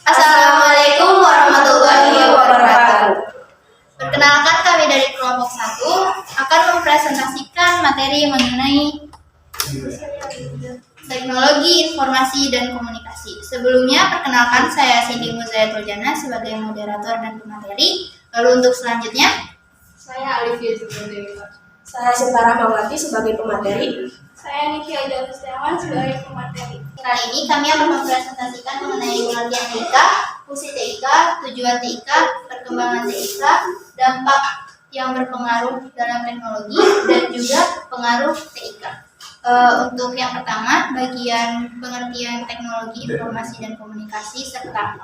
Assalamualaikum warahmatullahi wabarakatuh. Perkenalkan, kami dari kelompok 1 akan mempresentasikan materi mengenai teknologi informasi dan komunikasi. Sebelumnya, perkenalkan, saya Cindy Muzayatul Jannah sebagai moderator dan pemateri. Lalu untuk selanjutnya, saya Alifia Jubadewi. Saya Sintara Mawati sebagai pemateri. Saya Niki Aida Setiawan sebagai pemateri. Kali ini kami akan mempresentasikan mengenai pengertian TIK, fungsi TIK, tujuan TIK, perkembangan TIK, dampak yang berpengaruh dalam teknologi, dan juga pengaruh TIK. Untuk yang pertama, bagian pengertian teknologi informasi dan komunikasi serta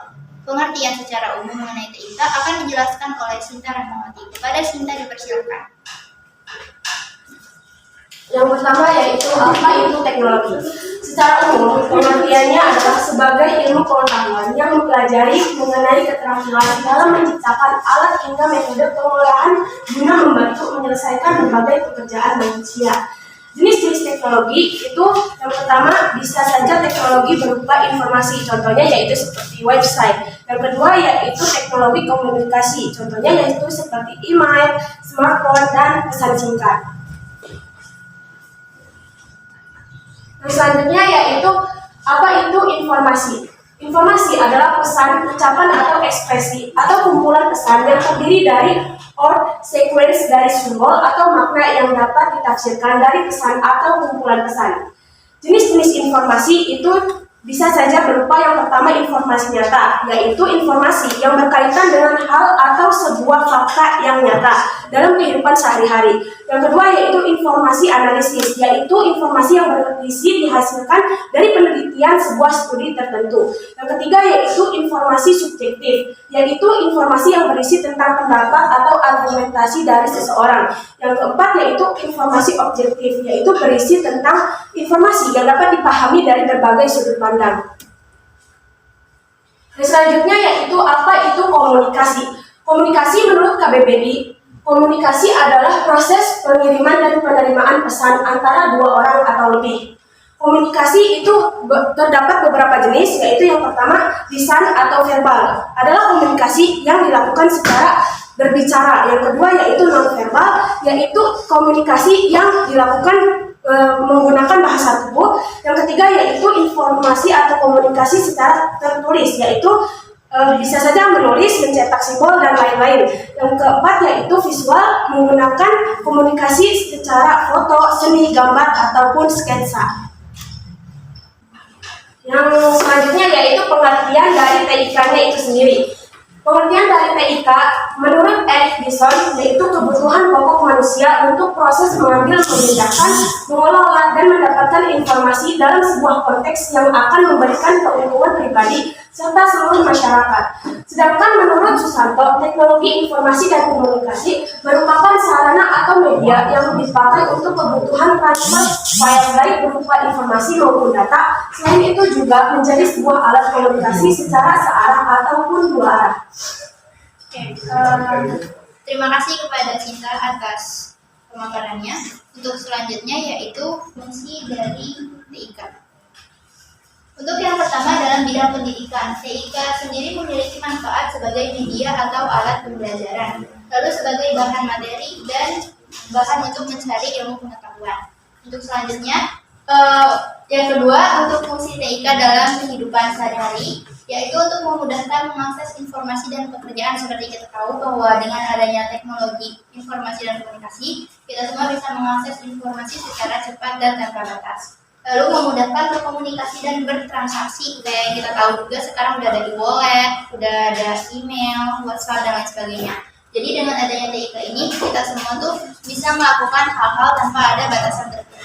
pengertian secara umum mengenai TIK akan dijelaskan oleh Sinta Rahmawati. Kepada Sinta dipersilakan. Yang pertama yaitu apa itu teknologi. Secara umum, pengertiannya adalah sebagai ilmu pengetahuan yang mempelajari mengenai keterampilan dalam menciptakan alat hingga metode pengolahan guna membantu menyelesaikan berbagai pekerjaan manusia. Jenis-jenis teknologi itu yang pertama bisa saja teknologi berupa informasi, contohnya yaitu seperti website. Yang kedua yaitu teknologi komunikasi, contohnya yaitu seperti email, smartphone, dan pesan singkat. Yang selanjutnya yaitu apa itu informasi. Informasi adalah pesan, ucapan atau ekspresi atau kumpulan pesan yang terdiri dari sequence dari simbol atau makna yang dapat ditafsirkan dari pesan atau kumpulan pesan. Jenis-jenis informasi itu bisa saja berupa yang pertama informasi nyata, yaitu informasi yang berkaitan dengan hal atau sebuah fakta yang nyata dalam kehidupan sehari-hari. Yang kedua yaitu informasi analisis, yaitu informasi yang berisi dihasilkan dari penelitian sebuah studi tertentu. Yang ketiga yaitu informasi subjektif, yaitu informasi yang berisi tentang pendapat atau argumentasi dari seseorang. Yang keempat yaitu informasi objektif, yaitu berisi tentang informasi yang dapat dipahami dari berbagai sudut pandang. Dan selanjutnya yaitu apa itu komunikasi. Komunikasi menurut KBBI, komunikasi adalah proses pengiriman dan penerimaan pesan antara dua orang atau lebih. Komunikasi itu terdapat beberapa jenis, yaitu yang pertama lisan atau verbal, adalah komunikasi yang dilakukan secara berbicara. Yang kedua yaitu non-verbal, yaitu komunikasi yang dilakukan menggunakan bahasa tubuh. Yang ketiga yaitu informasi atau komunikasi secara tertulis, yaitu bisa saja menulis, mencetak simbol, dan lain-lain. Yang keempat yaitu visual, menggunakan komunikasi secara foto, seni, gambar, ataupun sketsa. Yang selanjutnya yaitu pengertian dari TIK-nya itu sendiri. Pengertian dari TIK menurut Erik Dixon yaitu kebutuhan pokok manusia untuk proses mengambil, memindahkan, mengelola, dan mendapatkan informasi dalam sebuah konteks yang akan memberikan keuntungan pribadi serta seluruh masyarakat. Sedangkan menurut Susanto, teknologi informasi dan komunikasi merupakan sarana atau media yang dipakai untuk kebutuhan transfer file baik berupa informasi maupun data. Selain itu juga menjadi sebuah alat komunikasi secara searah ataupun dua arah. Terima kasih kepada Sinta atas pemaparannya. Untuk selanjutnya yaitu fungsi dari TIK. Untuk yang pertama dalam bidang pendidikan, TIK sendiri memiliki manfaat sebagai media atau alat pembelajaran, lalu sebagai bahan materi dan bahan untuk mencari ilmu pengetahuan. Untuk selanjutnya, yang kedua untuk fungsi TIK dalam kehidupan sehari-hari, yaitu untuk memudahkan mengakses informasi dan pekerjaan. Seperti kita tahu bahwa dengan adanya teknologi informasi dan komunikasi, kita semua bisa mengakses informasi secara cepat dan tanpa batas. Lalu memudahkan berkomunikasi dan bertransaksi. Kayak yang kita tahu juga sekarang udah ada e-wallet, udah ada email, WhatsApp, dan lain sebagainya. Jadi dengan adanya TIK ini, kita semua tuh bisa melakukan hal-hal tanpa ada batasan tertentu.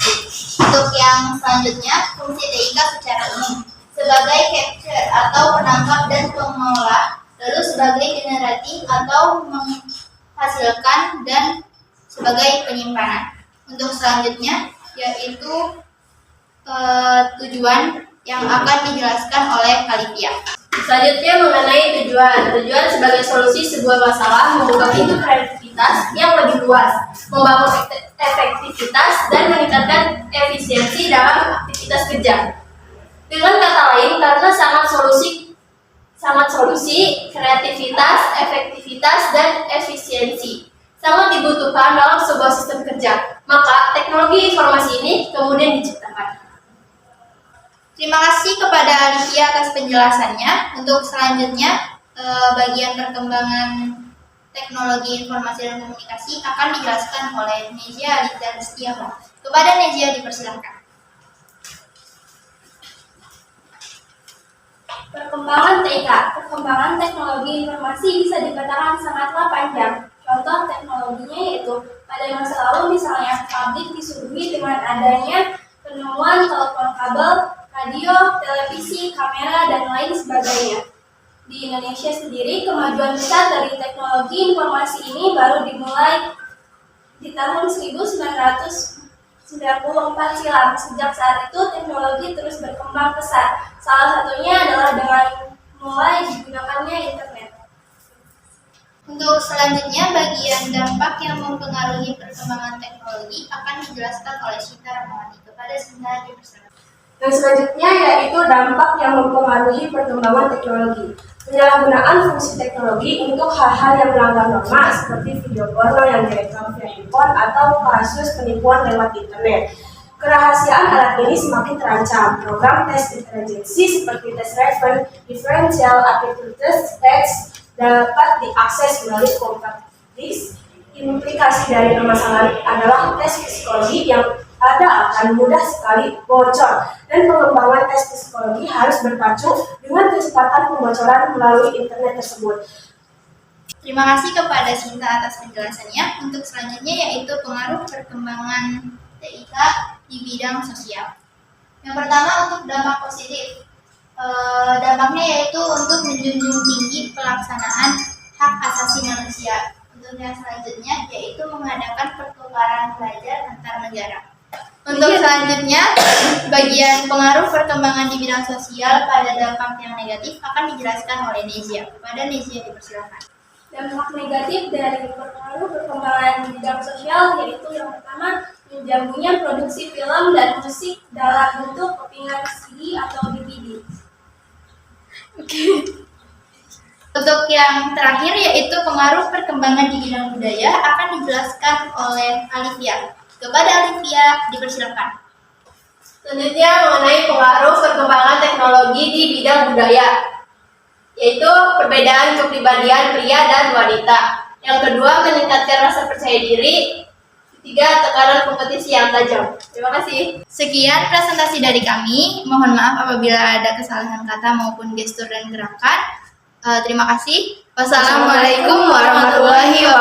Untuk yang selanjutnya, fungsi TIK secara umum sebagai capture atau penangkap dan pengolah, lalu sebagai generatif atau menghasilkan, dan sebagai penyimpanan. Untuk selanjutnya yaitu tujuan yang akan dijelaskan oleh Kalipia. Selanjutnya mengenai tujuan. Tujuan sebagai solusi sebuah masalah membuka pintu kreativitas yang lebih luas, membangun efektivitas, dan meningkatkan efisiensi dalam aktivitas kerja. Dengan kata lain, karena sangat fungsi, kreativitas, efektivitas, dan efisiensi. Sangat dibutuhkan dalam sebuah sistem kerja. Maka teknologi informasi ini kemudian diciptakan. Terima kasih kepada Alicia atas penjelasannya. Untuk selanjutnya, bagian perkembangan teknologi informasi dan komunikasi akan dijelaskan oleh Nezia Aliza Setiawan. Kepada Nezia dipersilakan. Perkembangan TIK, perkembangan teknologi informasi bisa dikatakan sangatlah panjang. Contoh teknologinya yaitu pada masa lalu misalnya pabrik disuguhi dengan adanya penemuan telepon kabel, radio, televisi, kamera, dan lain sebagainya. Di Indonesia sendiri, kemajuan besar dari teknologi informasi ini baru dimulai di tahun 1994 silam. Sejak saat itu, teknologi terus berkembang pesat. Salah satunya adalah dengan mulai digunakannya internet. Untuk selanjutnya, bagian dampak yang mempengaruhi perkembangan teknologi akan dijelaskan oleh Sinta Rahmawati. Kepada Sinta dipersilakan. Dan selanjutnya yaitu dampak yang mempengaruhi perkembangan teknologi. Penyalahgunaan fungsi teknologi untuk hal-hal yang melanggar norma seperti video porno yang direkam via handphone atau kasus penipuan lewat internet. Kerahasiaan alat ini semakin terancam. Program tes intelijensi seperti tes Raven, differential aptitude test dapat diakses melalui komputer. Implikasi dari permasalahan adalah tes psikologi yang ada akan mudah sekali bocor, dan pengembangan tes psikologi harus berpacu dengan kecepatan pembocoran melalui internet tersebut. Terima kasih kepada Sinta atas penjelasannya. Untuk selanjutnya yaitu pengaruh perkembangan TIK di bidang sosial. Yang pertama untuk dampak positif. Dampaknya yaitu untuk menjunjung tinggi pelaksanaan hak asasi manusia. Untuk yang selanjutnya yaitu mengadakan pertukaran belajar antar negara. Untuk selanjutnya, bagian pengaruh perkembangan di bidang sosial pada dampak yang negatif akan dijelaskan oleh Nezia. Kepada Nezia dipersilakan. Dampak negatif dari pengaruh perkembangan di bidang sosial yaitu yang pertama, menjambunya produksi film dan musik dalam bentuk kepingan CD atau DVD. Untuk yang terakhir yaitu pengaruh perkembangan di bidang budaya akan dijelaskan oleh Alivia. Kepada Alivia dipersilakan. Selanjutnya mengenai pengaruh perkembangan teknologi di bidang budaya, yaitu perbedaan kepribadian pria dan wanita. Yang kedua, meningkatkan rasa percaya diri. Ketiga, tekanan kompetisi yang tajam. Terima kasih. Sekian presentasi dari kami. Mohon maaf apabila ada kesalahan kata maupun gestur dan gerakan. Terima kasih. Wassalamualaikum warahmatullahi wabarakatuh.